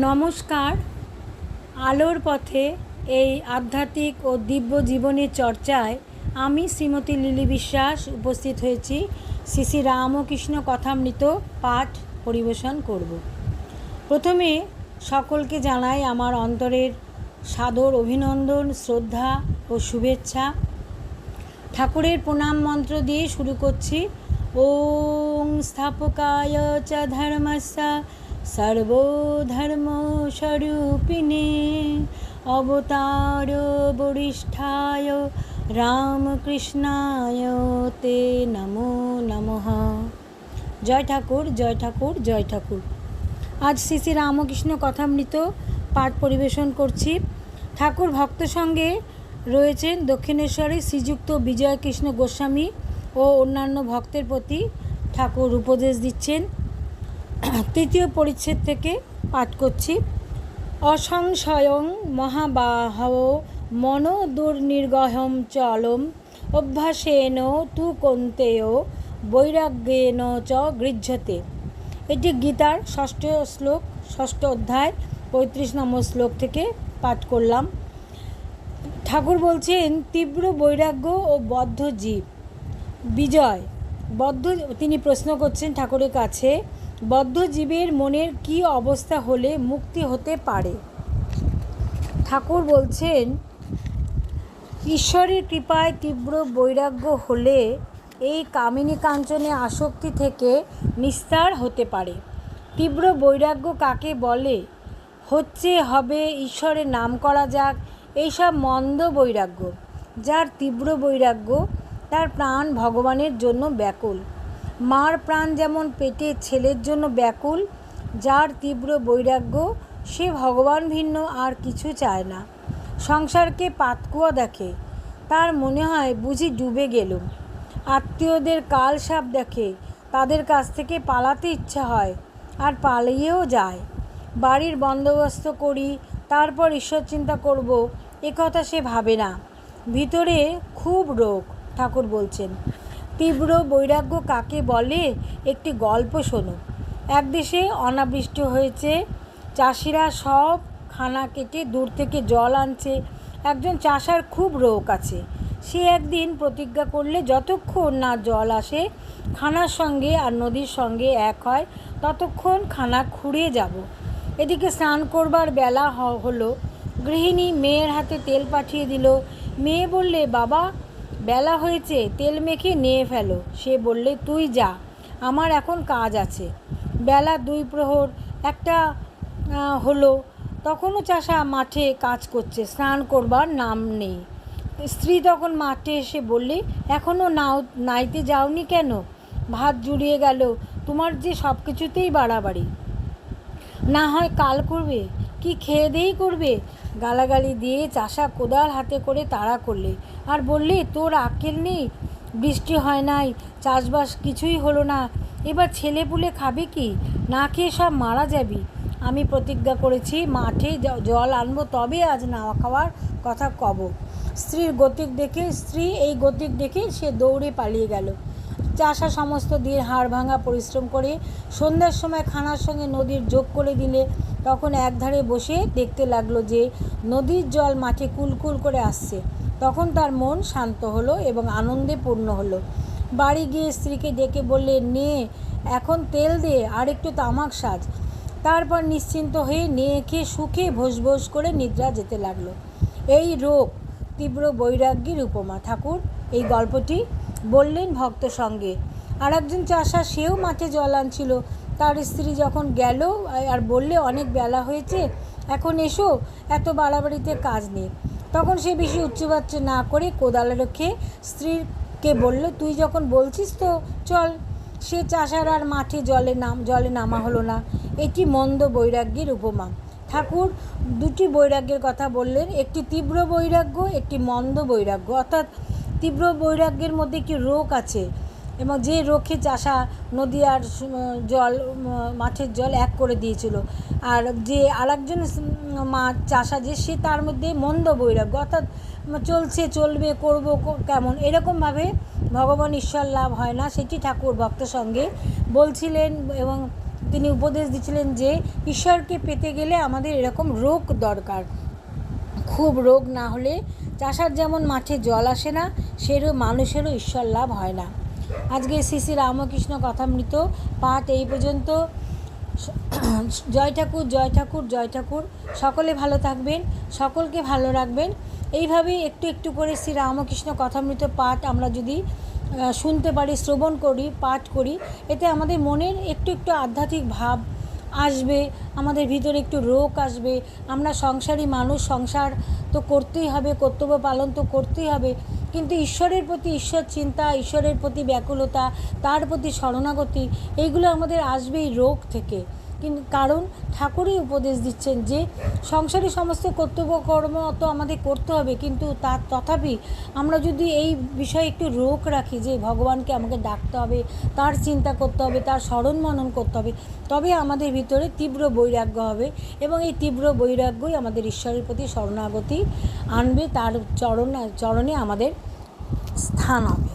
নমস্কার। আলোর পথে এই আধ্যাত্মিক ও দিব্য জীবনের চর্চায় আমি শ্রীমতী লিলি বিশ্বাস উপস্থিত হয়েছি। শ্রী শ্রী রামকৃষ্ণ কথামৃত পাঠ পরিবেশন করব। প্রথমে সকলকে জানাই আমার অন্তরের সাদর অভিনন্দন, শ্রদ্ধা ও শুভেচ্ছা। ঠাকুরের প্রণাম মন্ত্র দিয়ে শুরু করছি। ওং স্থাপকায় চ ধর্মস্য সর্বধর্মস্বরূপিণে অবতার বরিষ্ঠায় রামকৃষ্ণায় তে নমো নমঃ। জয় ঠাকুর, জয় ঠাকুর, জয় ঠাকুর। আজ শ্রী শ্রী রামকৃষ্ণ কথামৃত পাঠ পরিবেশন করছি। ঠাকুর ভক্ত সঙ্গে রয়েছেন দক্ষিণেশ্বরে শ্রীযুক্ত বিজয়কৃষ্ণ গোস্বামী ও অন্যান্য ভক্তের প্রতি ঠাকুর উপদেশ দিচ্ছেন। তৃতীয় পরিচ্ছেদ থেকে পাঠ করছি। অসংশয়ং মহাবাহব মনোদুর্নির্গহম চলম অভ্যাসেন তু কন্তেয় বৈরাগ্যেন চ গৃহ্যতে। এটি গীতার ষষ্ঠ অধ্যায় 35 নম্বর শ্লোক থেকে পাঠ করলাম। ঠাকুর বলছেন, তীব্র বৈরাগ্য ও বদ্ধ জীব তিনি প্রশ্ন করছেন ঠাকুরের কাছে, বদ্ধ জীবের মনের কি অবস্থা হলে মুক্তি হতে পারে। ঠাকুর বলছেন, ঈশ্বরের কৃপায় তীব্র বৈরাগ্য হলে এই কামিনী কাঞ্চনে আসক্তি থেকে নিস্তার হতে পারে। তীব্র বৈরাগ্য কাকে বলে? হবে ঈশ্বরের নাম করা যাক, এইসব মন্দ বৈরাগ্য। যার তীব্র বৈরাগ্য তার প্রাণ ভগবানের জন্য ব্যাকুল। মার প্রাণ যেমন পেটে ছেলের জন্য ব্যাকুল, যার তীব্র বৈরাগ্য সে ভগবান ভিন্ন আর কিছু চায় না। সংসারকে পাতকুয়া দেখে, তার মনে হয় বুঝি ডুবে গেলুম। আত্মীয়দের কালসাপ দেখে, তাদের কাছ থেকে পালাতে ইচ্ছা হয় আর পালিয়েও যায়। বাড়ির বন্দোবস্ত করি, তারপর ঈশ্বর চিন্তা করব, একথা সে ভাবে না। ভিতরে খুব রোগ। ঠাকুর বলছেন, তীব্র বৈরাগ্য কাকে বলে একটি গল্প শোনো। এক দেশে অনাবৃষ্টি হয়েছে। চাষিরা সব খানা কেটে দূর থেকে জল আনছে। একজন চাষার খুব রোগ আছে। সে একদিন প্রতিজ্ঞা করলে যতক্ষণ না জল আসে খানার সঙ্গে আর নদীর সঙ্গে এক হয় ততক্ষণ খানা খুঁড়িয়ে যাব। এদিকে স্নান করবার বেলা হলো। গৃহিণী মেয়ের হাতে তেল পাঠিয়ে দিল। মেয়ে বললে, বাবা বেলা হয়েছে, তেল মেখে নিয়ে ফেলো। সে বললে, তুই যা, আমার এখন কাজ আছে। বেলা 2 প্রহর একটা হলো, তখনও চাষা মাঠে কাজ করছে, স্নান করবার নাম নেই। স্ত্রী তখন মাঠে এসে বললে, এখনও নাইতে যাওনি কেন? ভাত জুড়িয়ে গেল, তোমার যে সব কিছুতেই বাড়াবাড়ি। না হয় কাল করবে, কি খেয়ে দিয়েই করবে? গালাগালি দিয়ে চাষা কোদাল হাতে করে তাড়া করলে আর বললে, তোর আক্কেল নেই? বৃষ্টি হয় নাই, চাষবাস কিছুই হলো না, এবার ছেলেপুলে খাবে কি? না খেয়ে সব মারা যাবি। আমি প্রতিজ্ঞা করেছি মাঠে জল আনবো, তবে আজ না খাওয়ার কথা কব। স্ত্রী এই গতিক দেখে সে দৌড়ে পালিয়ে গেল। চাষা সমস্ত দিন হাড় ভাঙা পরিশ্রম করে সন্ধ্যার সময় খানার সঙ্গে নদীর যোগ করে দিলে তখন একধারে বসে দেখতে লাগলো যে নদীর জল মাঠে কুলকুল করে আসছে। তখন তার মন শান্ত হলো এবং আনন্দে পূর্ণ হলো। বাড়ি গিয়ে স্ত্রীকে ডেকে বললে, নে এখন তেল দে আর একটু তামাক সাজ। তারপর নিশ্চিন্ত হয়ে নিয়ে খেয়ে সুখে ভোজ করে নিদ্রা যেতে লাগলো। এই রোগ তীব্র বৈরাগ্যের উপমা। ঠাকুর এই গল্পটি বললেন ভক্ত সঙ্গে। আর একজন চাষা, সেও মাঠে জল আনছিল। তার স্ত্রী যখন গেল আর বললে, অনেক বেলা হয়েছে, এখন এসো, এত বাড়াবাড়িতে কাজ নেই। তখন সে বেশি উচ্চবাচ্য না করে কোদাল রেখে স্ত্রীকে বলল, তুই যখন বলছিস তো চল। সে চাষার আর মাঠে জলে নামা হলো না। এটি মন্দ বৈরাগ্যের উপমা। ঠাকুর দুটি বৈরাগ্যের কথা বললেন, একটি তীব্র বৈরাগ্য, একটি মন্দ বৈরাগ্য। অর্থাৎ তীব্র বৈরাগ্যের মধ্যে একটি রোগ আছে এবং যে রোগে চাষা নদী আর মাঠের জল এক করে দিয়েছিল। আর যে আরেকজন চাষা যে সে তার মধ্যে মন্দ বৈরাগ্য, অর্থাৎ চলবে করব কেমন, এরকমভাবে ভগবান ঈশ্বর লাভ হয় না। সেটি ঠাকুর ভক্ত সঙ্গে বলছিলেন এবং তিনি উপদেশ দিচ্ছিলেন যে ঈশ্বরকে পেতে গেলে আমাদের এরকম রোগ দরকার। খুব রোগ না হলে চাষার যেমন মাঠে জল আসে না, সেরও মানুষেরও ঈশ্বর লাভ হয় না। আজকে শ্রী শ্রী রামকৃষ্ণ কথামৃত পাঠ এই পর্যন্ত। জয় ঠাকুর, জয় ঠাকুর, জয় ঠাকুর। সকলে ভালো থাকবেন, সকলকে ভালো রাখবেন। এইভাবেই একটু একটু করে শ্রী রামকৃষ্ণ কথামৃত পাঠ আমরা যদি শুনতে পারি, শ্রবণ করি, পাঠ করি, এতে আমাদের মনের একটু একটু আধ্যাত্মিক ভাব আসবে, আমাদের ভিতরে একটু রোগ আসবে। আমরা সংসারী মানুষ, সংসার তো করতেই হবে, কর্তব্য পালন তো করতেই হবে, কিন্তু ঈশ্বরের প্রতি ঈশ্বর চিন্তা, ঈশ্বরের প্রতি ব্যাকুলতা, তার প্রতি শরণাগতি, এইগুলো আমাদের আসবে এই রোগ থেকে। কিন্তু কারণ ঠাকুরই উপদেশ দিচ্ছেন যে সংসারে সমস্ত কর্তব্যকর্ম তো আমাদের করতে হবে, কিন্তু তার তথাপি আমরা যদি এই বিষয়ে একটু রোগ রাখি যে ভগবানকে আমাকে ডাকতে হবে, তার চিন্তা করতে হবে, তার স্মরণ মনন করতে হবে, তবে আমাদের ভিতরে তীব্র বৈরাগ্য হবে এবং এই তীব্র বৈরাগ্যই আমাদের ঈশ্বরের প্রতি শরণাগতি আনবে, তার চরণে আমাদের স্থান হবে।